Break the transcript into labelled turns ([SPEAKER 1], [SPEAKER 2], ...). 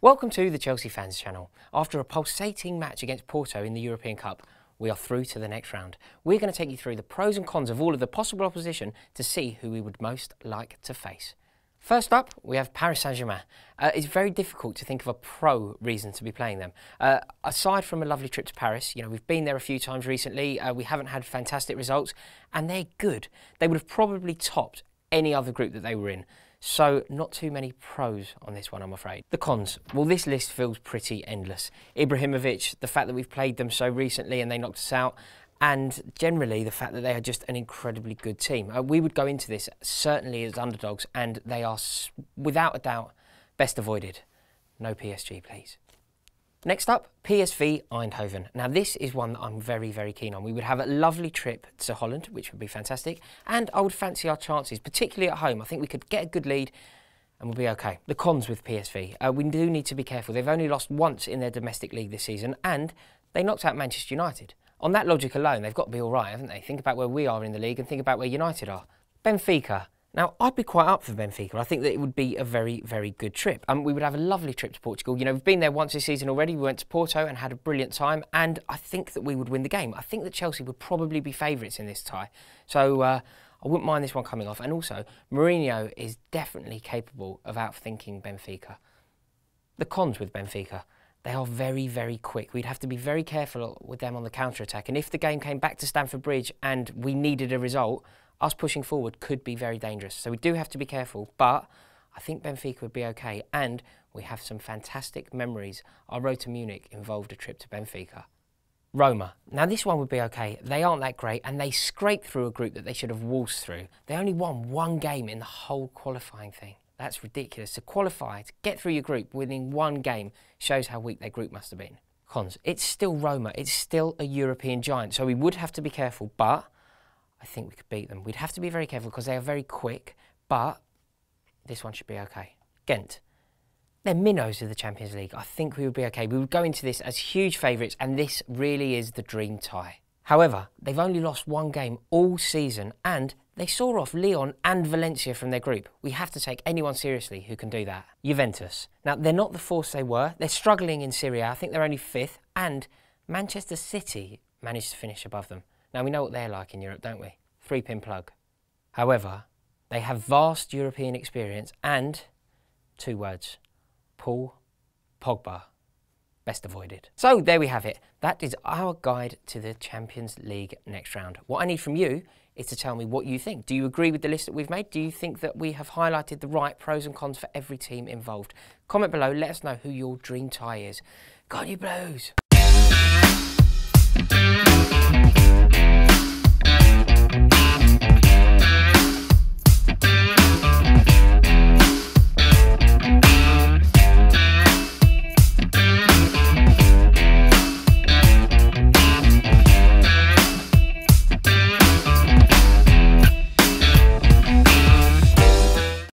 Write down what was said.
[SPEAKER 1] Welcome to the Chelsea Fans Channel. After a pulsating match against Porto in the European Cup, we are through to the next round. We're going to take you through the pros and cons of all of the possible opposition to see who we would most like to face. First up, we have Paris Saint-Germain. It's very difficult to think of a pro reason to be playing them. Aside from a lovely trip to Paris, we've been there a few times recently, we haven't had fantastic results, and they're good. They would have probably topped any other group that they were in. So not too many pros on this one, I'm afraid. The cons. Well, this list feels pretty endless. Ibrahimovic, the fact that we've played them so recently and they knocked us out, and generally the fact that they are just an incredibly good team. We would go into this certainly as underdogs, and they are, without a doubt, best avoided. No PSG, please. Next up, PSV Eindhoven. Now this is one that I'm very, very keen on. We would have a lovely trip to Holland, which would be fantastic, and I would fancy our chances, particularly at home. I think we could get a good lead and we'll be okay. The cons with PSV. We do need to be careful. They've only lost once in their domestic league this season, and they knocked out Manchester United. On that logic alone, they've got to be all right, haven't they? Think about where we are in the league and think about where United are. Benfica. Now, I'd be quite up for Benfica. I think that it would be a very, very good trip. We would have a lovely trip to Portugal. We've been there once this season already. We went to Porto and had a brilliant time, and I think that we would win the game. I think that Chelsea would probably be favourites in this tie. So I wouldn't mind this one coming off. And also, Mourinho is definitely capable of outthinking Benfica. The cons with Benfica. They are very, very quick. We'd have to be very careful with them on the counter-attack. And if the game came back to Stamford Bridge and we needed a result, us pushing forward could be very dangerous. So we do have to be careful, but I think Benfica would be okay. And we have some fantastic memories. Our road to Munich involved a trip to Benfica. Roma. Now this one would be okay. They aren't that great, and they scraped through a group that they should have waltzed through. They only won one game in the whole qualifying thing. That's ridiculous. To qualify, to get through your group, winning one game shows how weak their group must have been. Cons. It's still Roma. It's still a European giant, so we would have to be careful, but I think we could beat them. We'd have to be very careful because they are very quick, but this one should be okay. Ghent. They're minnows of the Champions League. I think we would be okay. We would go into this as huge favourites, and this really is the dream tie. However, they've only lost one game all season, and they saw off Lyon and Valencia from their group. We have to take anyone seriously who can do that. Juventus. Now, they're not the force they were. They're struggling in Serie A. I think they're only 5th, and Manchester City managed to finish above them. Now, we know what they're like in Europe, don't we? 3-pin plug. However, they have vast European experience and, 2 words, Paul Pogba. Best avoided. So there we have it. That is our guide to the Champions League next round. What I need from you is to tell me what you think. Do you agree with the list that we've made? Do you think that we have highlighted the right pros and cons for every team involved? Comment below, let us know who your dream tie is. Go on you Blues!